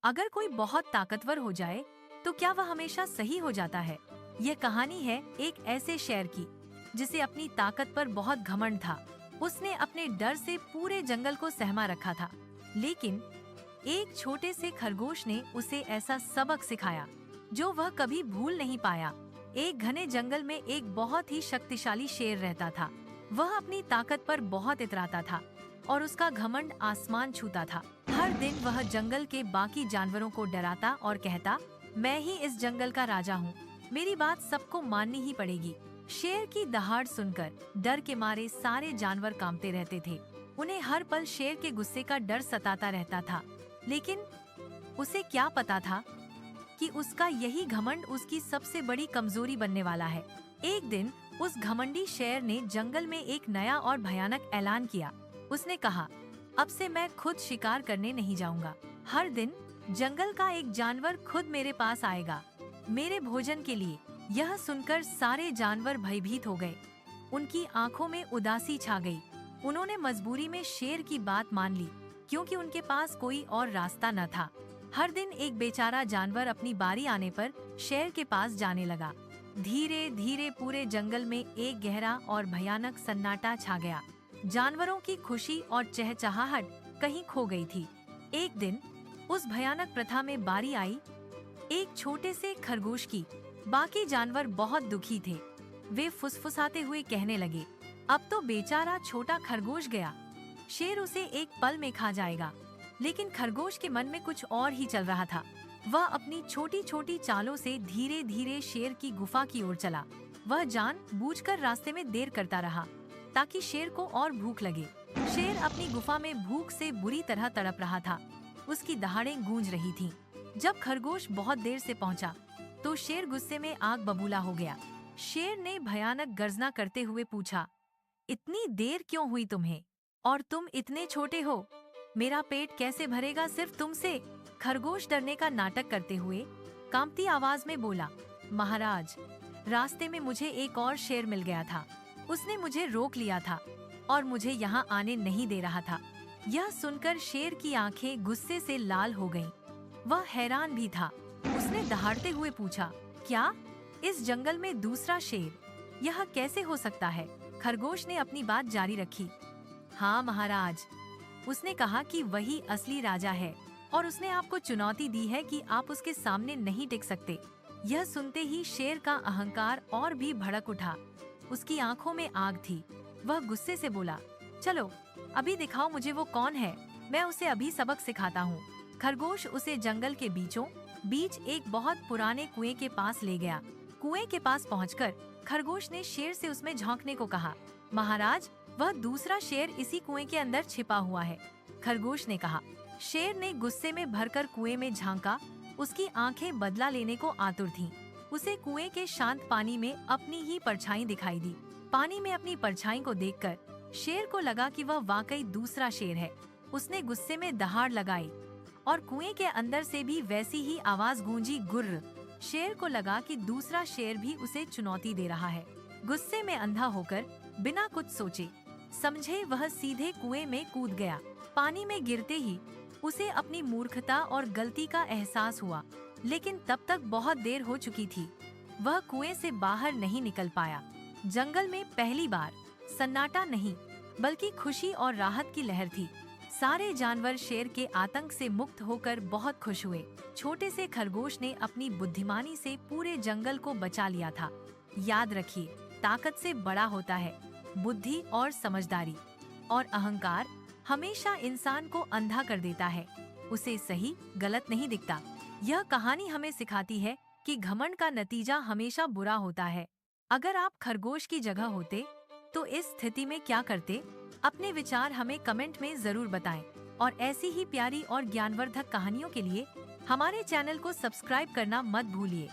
अगर कोई बहुत ताकतवर हो जाए तो क्या वह हमेशा सही हो जाता है? यह कहानी है एक ऐसे शेर की जिसे अपनी ताकत पर बहुत घमंड था। उसने अपने डर से पूरे जंगल को सहमा रखा था। लेकिन एक छोटे से खरगोश ने उसे ऐसा सबक सिखाया जो वह कभी भूल नहीं पाया। एक घने जंगल में एक बहुत ही शक्तिशाली शेर रहता था। वह अपनी ताकत पर बहुत इतराता था और उसका घमंड आसमान छूता था। हर दिन वह जंगल के बाकी जानवरों को डराता और कहता, मैं ही इस जंगल का राजा हूँ, मेरी बात सबको माननी ही पड़ेगी। शेर की दहाड़ सुनकर डर के मारे सारे जानवर कांपते रहते थे। उन्हें हर पल शेर के गुस्से का डर सताता रहता था। लेकिन उसे क्या पता था कि उसका यही घमंड उसकी सबसे बड़ी कमजोरी बनने वाला है। एक दिन उस घमंडी शेर ने जंगल में एक नया और भयानक ऐलान किया। उसने कहा, अब से मैं खुद शिकार करने नहीं जाऊंगा। हर दिन जंगल का एक जानवर खुद मेरे पास आएगा, मेरे भोजन के लिए। यह सुनकर सारे जानवर भयभीत हो गए। उनकी आंखों में उदासी छा गई। उन्होंने मजबूरी में शेर की बात मान ली, क्योंकि उनके पास कोई और रास्ता न था। हर दिन एक बेचारा जानवर अपनी बारी आने पर शेर के पास जाने लगा। धीरे धीरे पूरे जंगल में एक गहरा और भयानक सन्नाटा छा गया। जानवरों की खुशी और चहचहाहट कहीं खो गई थी। एक दिन उस भयानक प्रथा में बारी आई एक छोटे से खरगोश की। बाकी जानवर बहुत दुखी थे। वे फुसफुसाते हुए कहने लगे, अब तो बेचारा छोटा खरगोश गया, शेर उसे एक पल में खा जाएगा। लेकिन खरगोश के मन में कुछ और ही चल रहा था। वह अपनी छोटी छोटी चालों से धीरे धीरे शेर की गुफा की ओर चला। वह जानबूझकर रास्ते में देर करता रहा ताकि शेर को और भूख लगे। शेर अपनी गुफा में भूख से बुरी तरह तड़प रहा था। उसकी दहाड़ें गूंज रही थीं। जब खरगोश बहुत देर से पहुंचा, तो शेर गुस्से में आग बबूला हो गया। शेर ने भयानक गर्जना करते हुए पूछा, इतनी देर क्यों हुई तुम्हें? और तुम इतने छोटे हो, मेरा पेट कैसे भरेगा सिर्फ तुमसे? खरगोश डरने का नाटक करते हुए कांपती आवाज में बोला, महाराज, रास्ते में मुझे एक और शेर मिल गया था। उसने मुझे रोक लिया था और मुझे यहाँ आने नहीं दे रहा था। यह सुनकर शेर की आंखें गुस्से से लाल हो गईं। वह हैरान भी था। उसने दहाड़ते हुए पूछा, क्या इस जंगल में दूसरा शेर? यह कैसे हो सकता है? खरगोश ने अपनी बात जारी रखी। हाँ महाराज, उसने कहा कि वही असली राजा है और उसने आपको चुनौती दी है कि आप उसके सामने नहीं टिक सकते। यह सुनते ही शेर का अहंकार और भी भड़क उठा। उसकी आंखों में आग थी। वह गुस्से से बोला, चलो अभी दिखाओ मुझे वो कौन है, मैं उसे अभी सबक सिखाता हूँ। खरगोश उसे जंगल के बीचों बीच एक बहुत पुराने कुएं के पास ले गया। कुएं के पास पहुंचकर खरगोश ने शेर से उसमें झांकने को कहा। महाराज, वह दूसरा शेर इसी कुएं के अंदर छिपा हुआ है, खरगोश ने कहा। शेर ने गुस्से में भरकर कुएं में झांका। उसकी आंखें बदला लेने को आतुर थीं। उसे कुएं के शांत पानी में अपनी ही परछाई दिखाई दी। पानी में अपनी परछाई को देखकर शेर को लगा कि वह वाकई दूसरा शेर है। उसने गुस्से में दहाड़ लगाई और कुएं के अंदर से भी वैसी ही आवाज गूंजी, गुर्र। शेर को लगा कि दूसरा शेर भी उसे चुनौती दे रहा है। गुस्से में अंधा होकर बिना कुछ सोचे समझे वह सीधे कुएं में कूद गया। पानी में गिरते ही उसे अपनी मूर्खता और गलती का एहसास हुआ, लेकिन तब तक बहुत देर हो चुकी थी। वह कुएं से बाहर नहीं निकल पाया। जंगल में पहली बार सन्नाटा नहीं बल्कि खुशी और राहत की लहर थी। सारे जानवर शेर के आतंक से मुक्त होकर बहुत खुश हुए। छोटे से खरगोश ने अपनी बुद्धिमानी से पूरे जंगल को बचा लिया था। याद रखिए, ताकत से बड़ा होता है बुद्धि और समझदारी, और अहंकार हमेशा इंसान को अंधा कर देता है। उसे सही गलत नहीं दिखता। यह कहानी हमें सिखाती है कि घमंड का नतीजा हमेशा बुरा होता है। अगर आप खरगोश की जगह होते तो इस स्थिति में क्या करते? अपने विचार हमें कमेंट में जरूर बताएं। और ऐसी ही प्यारी और ज्ञानवर्धक कहानियों के लिए हमारे चैनल को सब्सक्राइब करना मत भूलिए।